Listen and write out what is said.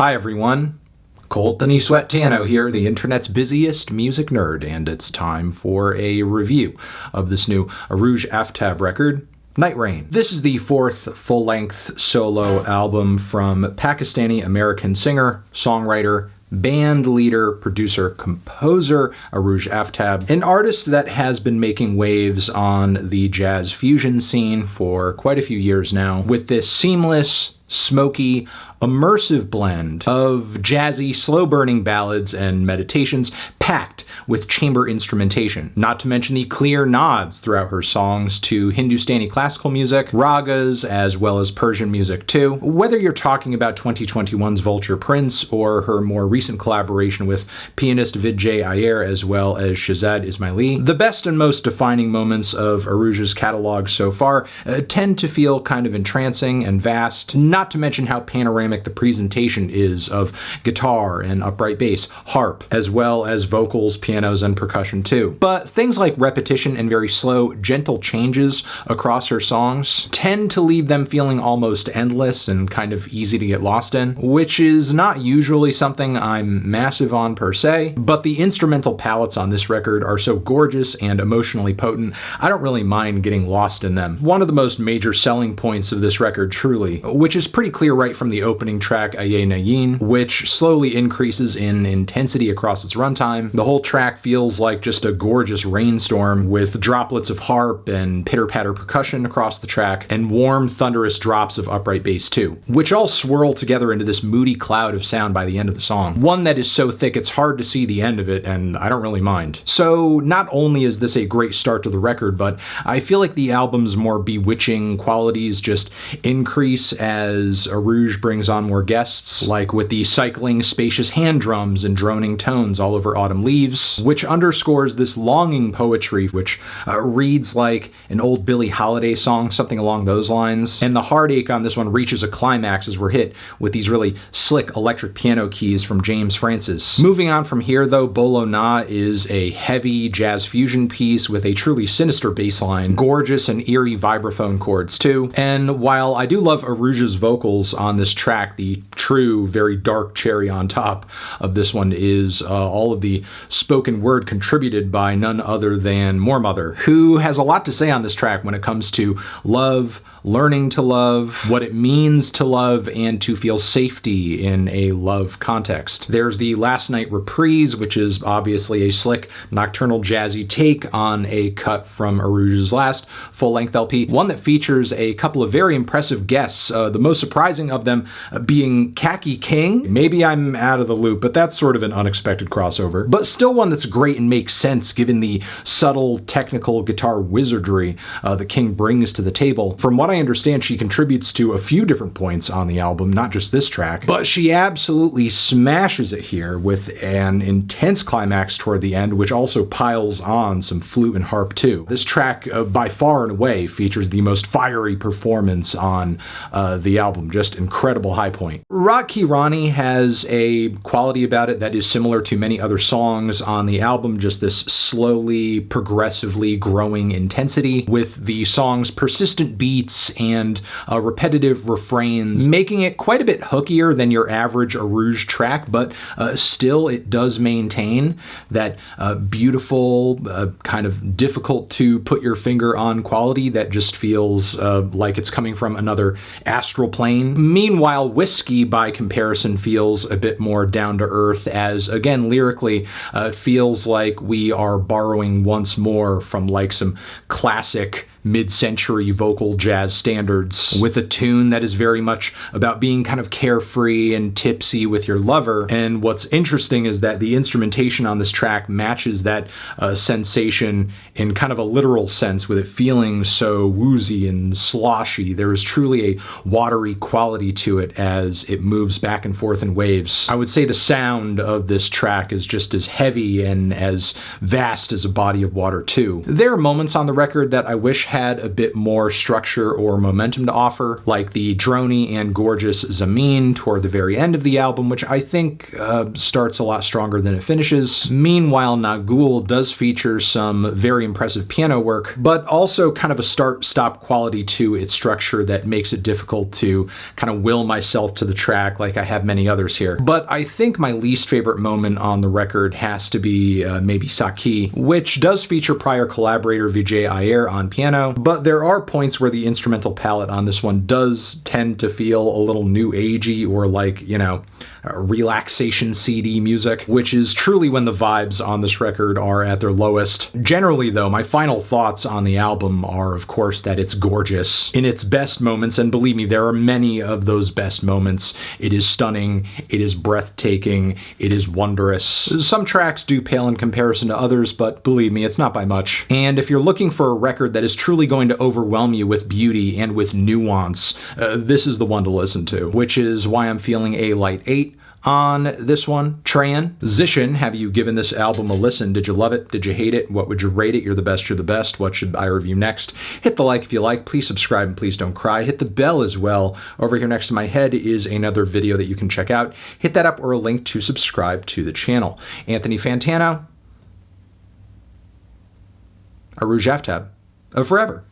Hi everyone, Colt the Knee Sweat Tano here, the internet's busiest music nerd, and it's time for a review of this new Arooj Aftab record, Night Rain. This is the fourth full-length solo album from Pakistani-American singer, songwriter, band leader, producer, composer Arooj Aftab, an artist that has been making waves on the jazz fusion scene for quite a few years now, with this seamless, smoky, immersive blend of jazzy, slow-burning ballads and meditations packed with chamber instrumentation, not to mention the clear nods throughout her songs to Hindustani classical music, ragas, as well as Persian music too. Whether you're talking about 2021's Vulture Prince or her more recent collaboration with pianist Vijay Iyer as well as Shahzad Ismaili, the best and most defining moments of Arooj's catalog so far tend to feel kind of entrancing and vast, not to mention how panoramic the presentation is of guitar and upright bass, harp, as well as vocals, pianos, and percussion too. But things like repetition and very slow, gentle changes across her songs tend to leave them feeling almost endless and kind of easy to get lost in, which is not usually something I'm massive on per se, but the instrumental palettes on this record are so gorgeous and emotionally potent, I don't really mind getting lost in them. One of the most major selling points of this record, truly, which is pretty clear right from the opening track, Aay Naim, which slowly increases in intensity across its runtime. The whole track feels like just a gorgeous rainstorm with droplets of harp and pitter-patter percussion across the track, and warm, thunderous drops of upright bass too, which all swirl together into this moody cloud of sound by the end of the song. One that is so thick it's hard to see the end of it, and I don't really mind. So not only is this a great start to the record, but I feel like the album's more bewitching qualities just increase as Arooj brings on more guests, like with the cycling, spacious hand drums and droning tones all over Autumn Leaves, which underscores this longing poetry, which reads like an old Billie Holiday song, something along those lines. And the heartache on this one reaches a climax as we're hit with these really slick electric piano keys from James Francis. Moving on from here though, Bolo Na is a heavy jazz fusion piece with a truly sinister bass line, gorgeous and eerie vibraphone chords too. And while I do love Arooj's vocals on this track, the true, very dark cherry on top of this one is all of the spoken word contributed by none other than More Mother, who has a lot to say on this track when it comes to love, learning to love, what it means to love, and to feel safety in a love context. There's the Last Night Reprise, which is obviously a slick, nocturnal, jazzy take on a cut from Arooj's last full-length LP, one that features a couple of very impressive guests, the most surprising of them being Khaki King. Maybe I'm out of the loop, but that's sort of an unexpected crossover, but still one that's great and makes sense given the subtle, technical guitar wizardry that King brings to the table. From what I understand, she contributes to a few different points on the album, not just this track, but she absolutely smashes it here with an intense climax toward the end, which also piles on some flute and harp too. This track, by far and away, features the most fiery performance on the album, just incredible high point. RAAT Ki Rani has a quality about it that is similar to many other songs on the album, just this slowly, progressively growing intensity, with the song's persistent beats and repetitive refrains, making it quite a bit hookier than your average Arooj track, but still it does maintain that beautiful, kind of difficult to put your finger on quality that just feels like it's coming from another astral plane. Meanwhile, Whiskey, by comparison, feels a bit more down to earth, as again, lyrically, it feels like we are borrowing once more from like some classic mid-century vocal jazz standards, with a tune that is very much about being kind of carefree and tipsy with your lover. And what's interesting is that the instrumentation on this track matches that sensation in kind of a literal sense, with it feeling so woozy and sloshy. There is truly a watery quality to it as it moves back and forth in waves. I would say the sound of this track is just as heavy and as vast as a body of water too. There are moments on the record that I wish had a bit more structure or momentum to offer, like the drony and gorgeous Zamin toward the very end of the album, which I think starts a lot stronger than it finishes. Meanwhile, Nagul does feature some very impressive piano work, but also kind of a start-stop quality to its structure that makes it difficult to kind of will myself to the track like I have many others here. But I think my least favorite moment on the record has to be maybe Saki, which does feature prior collaborator Vijay Iyer on piano, but there are points where the instrumental palette on this one does tend to feel a little new agey or like, you know, relaxation CD music, which is truly when the vibes on this record are at their lowest. Generally though, my final thoughts on the album are of course that it's gorgeous in its best moments, and believe me, there are many of those best moments. It is stunning, it is breathtaking, it is wondrous. Some tracks do pale in comparison to others, but believe me, it's not by much. And if you're looking for a record that is truly going to overwhelm you with beauty and with nuance, this is the one to listen to, which is why I'm feeling a light 8 on this one. Trayan, Zishin, have you given this album a listen? Did you love it? Did you hate it? What would you rate it? You're the best, you're the best. What should I review next? Hit the like if you like. Please subscribe and please don't cry. Hit the bell as well. Over here next to my head is another video that you can check out. Hit that up or a link to subscribe to the channel. Anthony Fantano, Arooj Aftab of Forever.